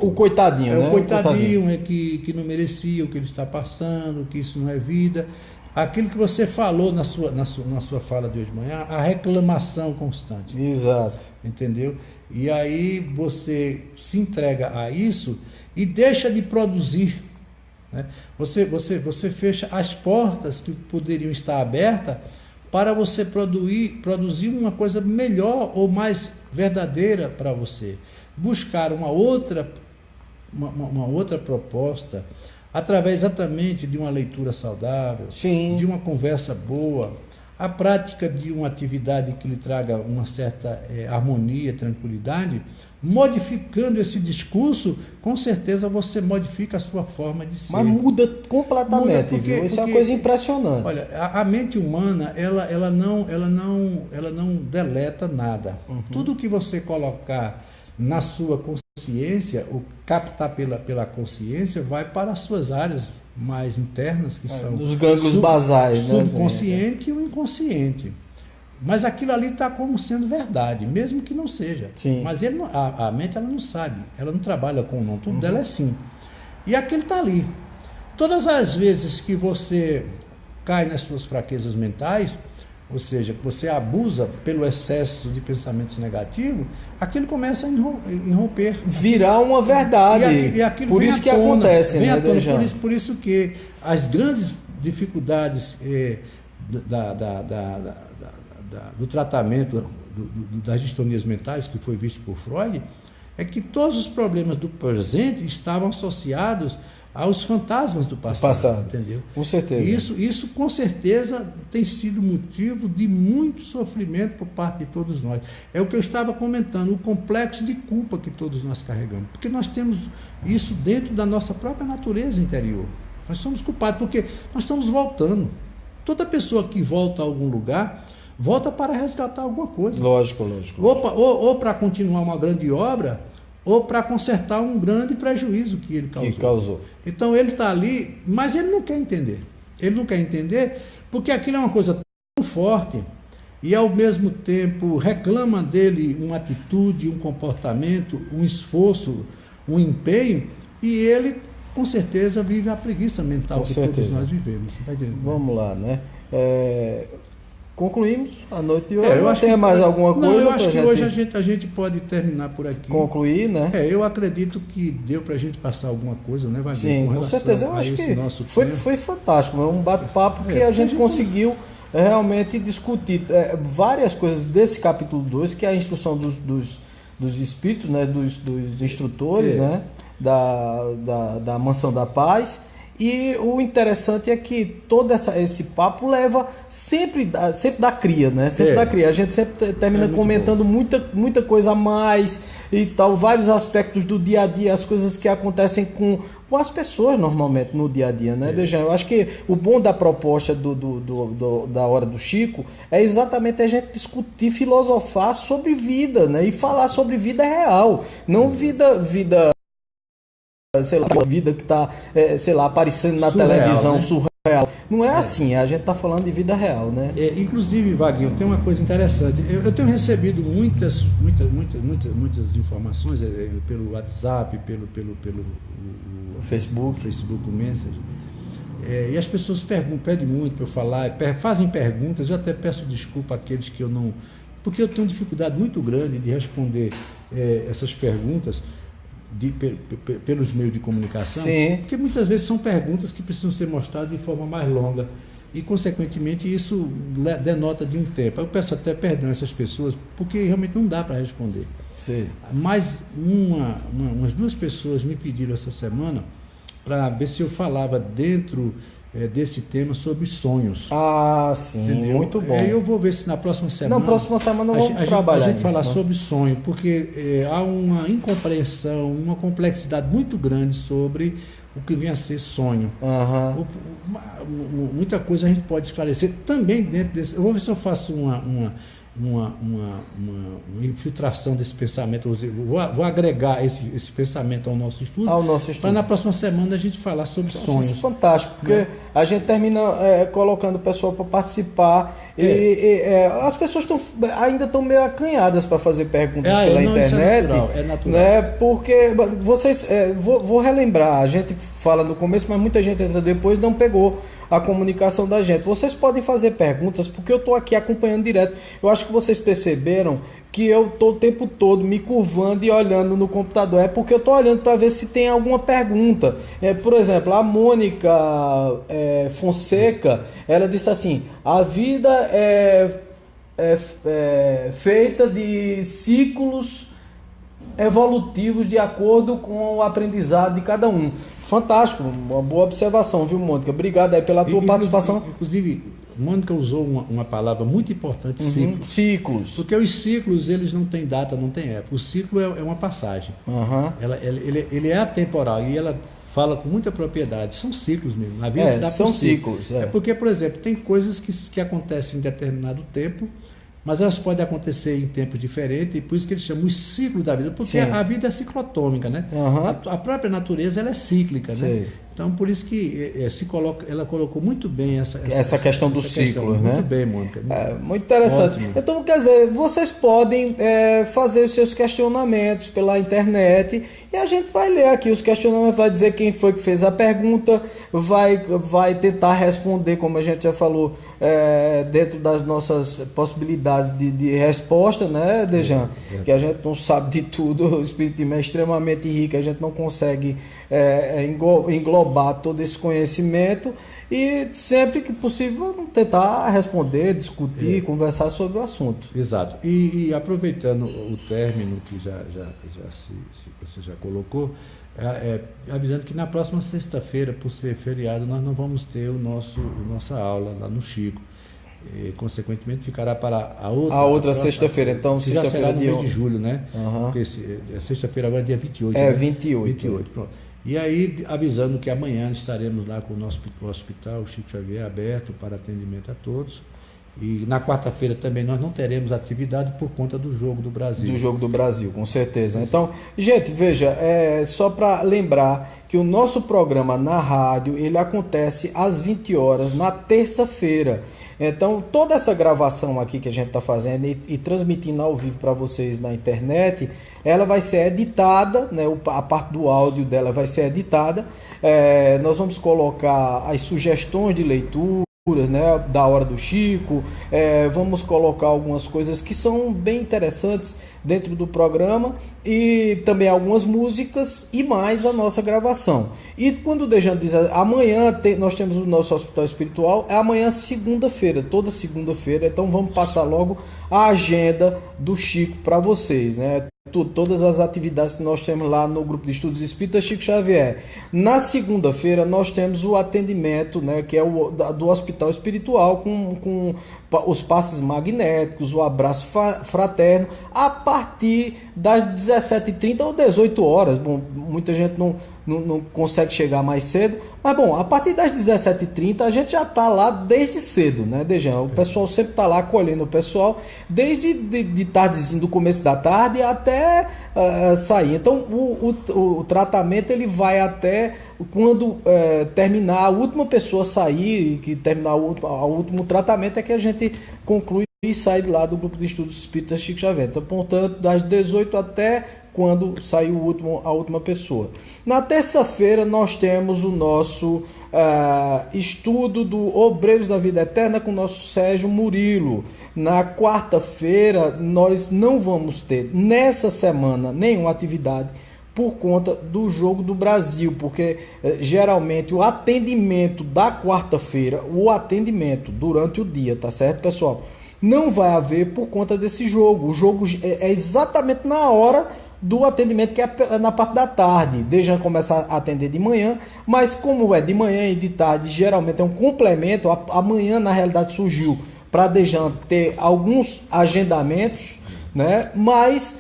O coitadinho, né? O coitadinho que não merecia o que ele está passando, que isso não é vida. Aquilo que você falou na sua fala de hoje de manhã, a reclamação constante. Exato. Entendeu? E aí você se entrega a isso e deixa de produzir. Né? Você fecha as portas que poderiam estar abertas para você produzir uma coisa melhor ou mais verdadeira para você. Buscar uma outra proposta, através exatamente de uma leitura saudável, Sim. de uma conversa boa, a prática de uma atividade que lhe traga uma certa harmonia, tranquilidade, modificando esse discurso, com certeza você modifica a sua forma de ser. Mas muda completamente, viu? Isso é uma coisa impressionante. Olha, a mente humana, ela não deleta nada. Tudo que você colocar na sua consciência, ou captar pela consciência, vai para as suas áreas mais internas, que são os gânglios basais, subconsciente e o inconsciente. Mas aquilo ali está como sendo verdade, mesmo que não seja. Sim. Mas a mente ela não sabe, ela não trabalha com o não, tudo dela é sim. E aquilo está ali. Todas as vezes que você cai nas suas fraquezas mentais, ou seja, que você abusa pelo excesso de pensamentos negativos, aquilo começa a irromper. Virar uma verdade. E aquilo por isso que acontece, né, por isso que as grandes dificuldades do tratamento das distonias mentais, que foi visto por Freud, é que todos os problemas do presente estavam associados aos fantasmas do passado. Entendeu? Com certeza. Isso com certeza tem sido motivo de muito sofrimento por parte de todos nós. É o que eu estava comentando, o complexo de culpa que todos nós carregamos, porque nós temos isso dentro da nossa própria natureza interior. Nós somos culpados porque nós estamos voltando. Toda pessoa que volta a algum lugar volta para resgatar alguma coisa. Lógico. Ou para continuar uma grande obra, ou para consertar um grande prejuízo que ele causou. Então ele está ali, mas ele não quer entender. Ele não quer entender porque aquilo é uma coisa tão forte e ao mesmo tempo reclama dele uma atitude, um comportamento, um esforço, um empenho, e ele com certeza vive a preguiça mental que todos nós vivemos. Vamos lá, né? Concluímos a noite de hoje. Eu acho tem mais alguma coisa? Eu acho que hoje a gente pode terminar por aqui. Concluir, né? eu acredito que deu para a gente passar alguma coisa, né, Wagner? Sim, com certeza. Eu acho que foi fantástico. É um bate-papo que a gente conseguiu realmente discutir várias coisas desse capítulo 2, que é a instrução dos espíritos, né, dos instrutores, né, da Mansão da Paz. E o interessante é que todo esse papo leva sempre da cria, né? Sempre da cria. A gente sempre termina comentando muita coisa a mais e tal, vários aspectos do dia a dia, as coisas que acontecem com as pessoas normalmente no dia a dia, né, Dejan? Eu acho que o bom da proposta da Hora do Chico é exatamente a gente discutir, filosofar sobre vida, né? E falar sobre vida real, não vida sei lá, a vida que está, aparecendo na televisão, né? Surreal. Não é assim, a gente está falando de vida real, né? Inclusive, Vaguinho, tem uma coisa interessante. Eu tenho recebido muitas informações pelo WhatsApp, pelo Facebook Messenger. E as pessoas pedem muito para eu falar, fazem perguntas. Eu até peço desculpa àqueles que eu não... Porque eu tenho dificuldade muito grande de responder essas perguntas pelos meios de comunicação. Sim. Porque muitas vezes são perguntas que precisam ser mostradas de forma mais longa e, consequentemente, isso denota de um tempo. Eu peço até perdão a essas pessoas, porque realmente não dá para responder. Sim. Mas umas 2 pessoas me pediram essa semana para ver se eu falava dentro desse tema sobre sonhos. Ah, sim, entendeu? Muito bom. Eu vou ver se na próxima semana... Na próxima semana vamos trabalhar a gente falar sobre sonho, porque há uma incompreensão, uma complexidade muito grande sobre o que vem a ser sonho. Uhum. Muita coisa a gente pode esclarecer também dentro desse... Eu vou ver se eu faço uma infiltração desse pensamento, vou agregar esse pensamento ao nosso estudo, para na próxima semana a gente falar sobre sonhos. Isso é fantástico, porque a gente termina colocando o pessoal para participar e as pessoas ainda estão meio acanhadas para fazer perguntas pela internet. É natural. Né? Porque vocês, vou relembrar, a gente fala no começo, mas muita gente entra depois não pegou a comunicação da gente. Vocês podem fazer perguntas, porque eu estou aqui acompanhando direto. Eu acho que vocês perceberam que eu estou o tempo todo me curvando e olhando no computador. É porque eu estou olhando para ver se tem alguma pergunta. Por exemplo, a Mônica Fonseca, ela disse assim: a vida é feita de ciclos evolutivos de acordo com o aprendizado de cada um. Fantástico, uma boa observação, viu, Mônica? Obrigado aí pela tua participação. Inclusive, Mônica usou uma palavra muito importante, ciclos. Porque os ciclos, eles não têm data, não têm época. O ciclo é uma passagem. Ele é atemporal e ela fala com muita propriedade. São ciclos mesmo. Na vida se dá são ciclos. É porque, por exemplo, tem coisas que acontecem em determinado tempo, mas elas podem acontecer em tempos diferentes, e por isso que eles chamam os ciclos da vida, porque a vida é ciclotômica, né? A própria natureza ela é cíclica, né? Então, por isso que ela colocou muito bem essa questão do ciclo, né? Muito bem, Mônica. Muito interessante. Ótimo. Então, quer dizer, vocês podem fazer os seus questionamentos pela internet e a gente vai ler aqui os questionamentos, vai dizer quem foi que fez a pergunta, vai tentar responder, como a gente já falou, dentro das nossas possibilidades de resposta, né, Dejan? Que a gente não sabe de tudo, o Espiritismo é extremamente rico, a gente não consegue englobar todo esse conhecimento e sempre que possível tentar responder, discutir, conversar sobre o assunto. Exato. E aproveitando o término que você já colocou, avisando que na próxima sexta-feira, por ser feriado, nós não vamos ter nossa aula lá no Chico. E, consequentemente, ficará para a outra sexta-feira. Então, sexta-feira no mês de julho, né? Porque sexta-feira agora é dia 28. É, né? 28. Pronto. E aí, avisando que amanhã estaremos lá com o nosso hospital, o Chico Xavier, aberto para atendimento a todos. E na quarta-feira também nós não teremos atividade por conta do Jogo do Brasil. Do Jogo do Brasil, com certeza. Então, gente, veja, só para lembrar que o nosso programa na rádio, ele acontece às 20 horas na terça-feira. Então, toda essa gravação aqui que a gente está fazendo e transmitindo ao vivo para vocês na internet, ela vai ser editada, né? A parte do áudio dela vai ser editada. Nós vamos colocar as sugestões de leitura, né, da Hora do Chico, vamos colocar algumas coisas que são bem interessantes dentro do programa e também algumas músicas e mais a nossa gravação. E quando o Dejan diz amanhã nós temos o nosso hospital espiritual, é amanhã segunda-feira, toda segunda-feira, então vamos passar logo a agenda do Chico para vocês, né? Todas as atividades que nós temos lá no Grupo de Estudos Espíritas Chico Xavier. Na segunda-feira nós temos o atendimento, né, que é do Hospital Espiritual com os passes magnéticos, o abraço fraterno, a partir das 17h30 ou 18 horas. Bom, muita gente não consegue chegar mais cedo, mas bom, a partir das 17h30 a gente já está lá desde cedo, né, Dejan? O pessoal sempre está lá acolhendo o pessoal, desde de tardezinho, do começo da tarde até sair. Então o tratamento ele vai até quando terminar a última pessoa sair, que terminar o último tratamento, é que a gente conclui e sai de lá do Grupo de Estudos Espíritas Chico Xavier. Então, portanto, das 18 até quando sai a última pessoa. Na terça-feira nós temos o nosso estudo do Obreiros da Vida Eterna com o nosso Sérgio Murilo. Na quarta-feira nós não vamos ter nessa semana nenhuma atividade por conta do Jogo do Brasil, porque geralmente o atendimento da quarta-feira, o atendimento durante o dia, tá certo, pessoal? Não vai haver por conta desse jogo. O jogo é exatamente na hora do atendimento que é na parte da tarde. Dejan começa a atender de manhã, mas como é de manhã e de tarde, geralmente é um complemento. Amanhã, na realidade, surgiu para Dejan ter alguns agendamentos, né? Mas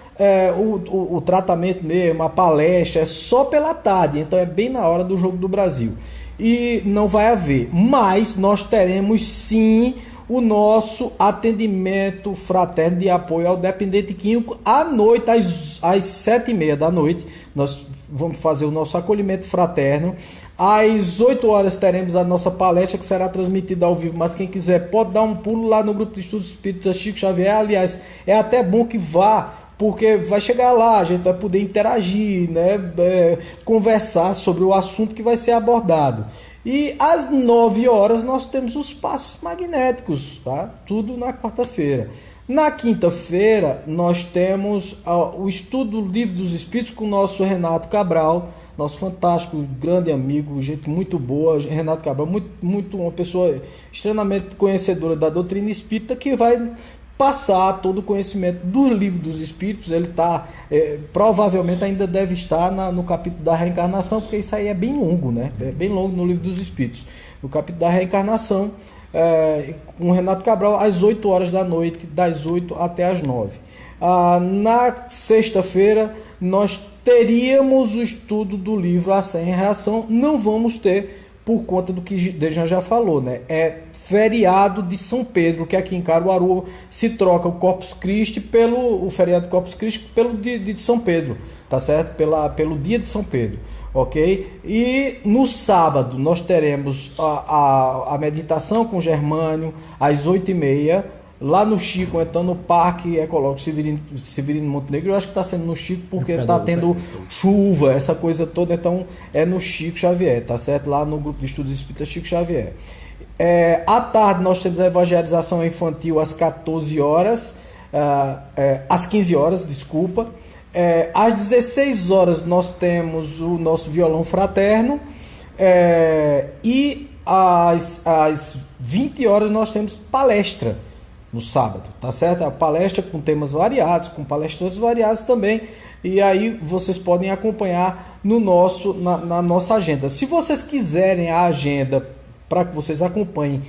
o tratamento mesmo, a palestra, é só pela tarde, então é bem na hora do Jogo do Brasil. E não vai haver, mas nós teremos sim o nosso atendimento fraterno de apoio ao dependente químico à noite, às 7h30 da noite. Nós vamos fazer o nosso acolhimento fraterno. Às 8 horas teremos a nossa palestra, que será transmitida ao vivo, mas quem quiser pode dar um pulo lá no grupo de estudos espíritas Chico Xavier. Aliás, é até bom que vá, porque vai chegar lá, a gente vai poder interagir, né? Conversar sobre o assunto que vai ser abordado. E às 9 horas nós temos os passos magnéticos, tá? Tudo na quarta-feira. Na quinta-feira nós temos o estudo do Livro dos Espíritos com o nosso Renato Cabral, nosso fantástico, grande amigo, gente muito boa. Renato Cabral, uma pessoa extremamente conhecedora da doutrina espírita, que vai passar todo o conhecimento do Livro dos Espíritos. Ele está, provavelmente ainda deve estar no capítulo da reencarnação, porque isso aí é bem longo, né? É bem longo no Livro dos Espíritos. O capítulo da reencarnação, com o Renato Cabral, às 8 horas da noite, das 8 até as 9. Na sexta-feira, nós teríamos o estudo do livro Ação e Reação. Não vamos ter, por conta do que Dejan já falou, né? É feriado de São Pedro, que aqui em Caruaru se troca o Corpus Christi o feriado de Corpus Christi pelo dia de São Pedro, tá certo? Pelo dia de São Pedro, ok? E no sábado nós teremos a meditação com Germânio às 8h30, lá no Chico, então no Parque Ecológico Severino Montenegro. Eu acho que está sendo no Chico porque está tendo chuva, essa coisa toda, então é no Chico Xavier, tá certo? Lá no grupo de estudos espíritas Chico Xavier. À tarde nós temos a evangelização infantil às 14 horas, às 15 horas, desculpa. Às 16 horas nós temos o nosso violão fraterno, e às 20 horas nós temos palestra no sábado, tá certo? A palestra com temas variados, com palestrantes variados também, e aí vocês podem acompanhar na nossa agenda. Se vocês quiserem a agenda para que vocês acompanhem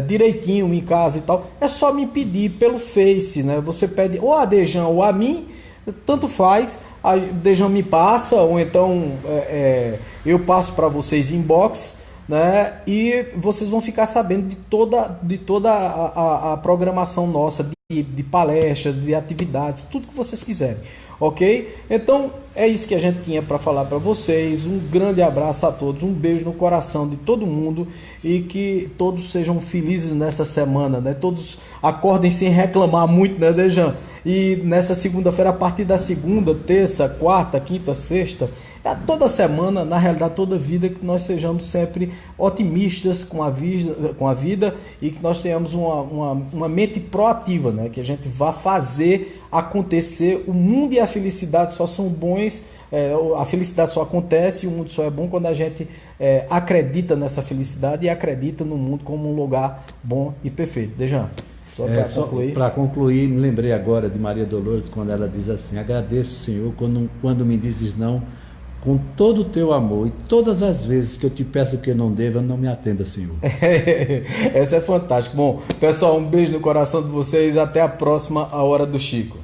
direitinho em casa e tal, é só me pedir pelo Face, né? Você pede ou a Dejan ou a mim, tanto faz. A Dejan me passa, ou então eu passo para vocês inbox, né? E vocês vão ficar sabendo de toda a programação nossa, de palestras, de atividades, tudo que vocês quiserem, ok? Então é isso que a gente tinha para falar para vocês. Um grande abraço a todos, um beijo no coração de todo mundo, e que todos sejam felizes nessa semana, né? Todos acordem sem reclamar muito, né, Dejan? E nessa segunda-feira, a partir da segunda, terça, quarta, quinta, sexta, toda semana, na realidade toda vida, que nós sejamos sempre otimistas com a vida, e que nós tenhamos uma mente proativa, né? Que a gente vá fazer acontecer. O mundo e a felicidade só são bons, a felicidade só acontece, e o mundo só é bom quando a gente acredita nessa felicidade e acredita no mundo como um lugar bom e perfeito. Dejan, para concluir, me lembrei agora de Maria Dolores, quando ela diz assim: agradeço, Senhor, quando me dizes não, com todo o teu amor, e todas as vezes que eu te peço o que não devo, não me atenda, Senhor. Essa é fantástica. Bom, pessoal, um beijo no coração de vocês. Até a próxima, A Hora do Chico.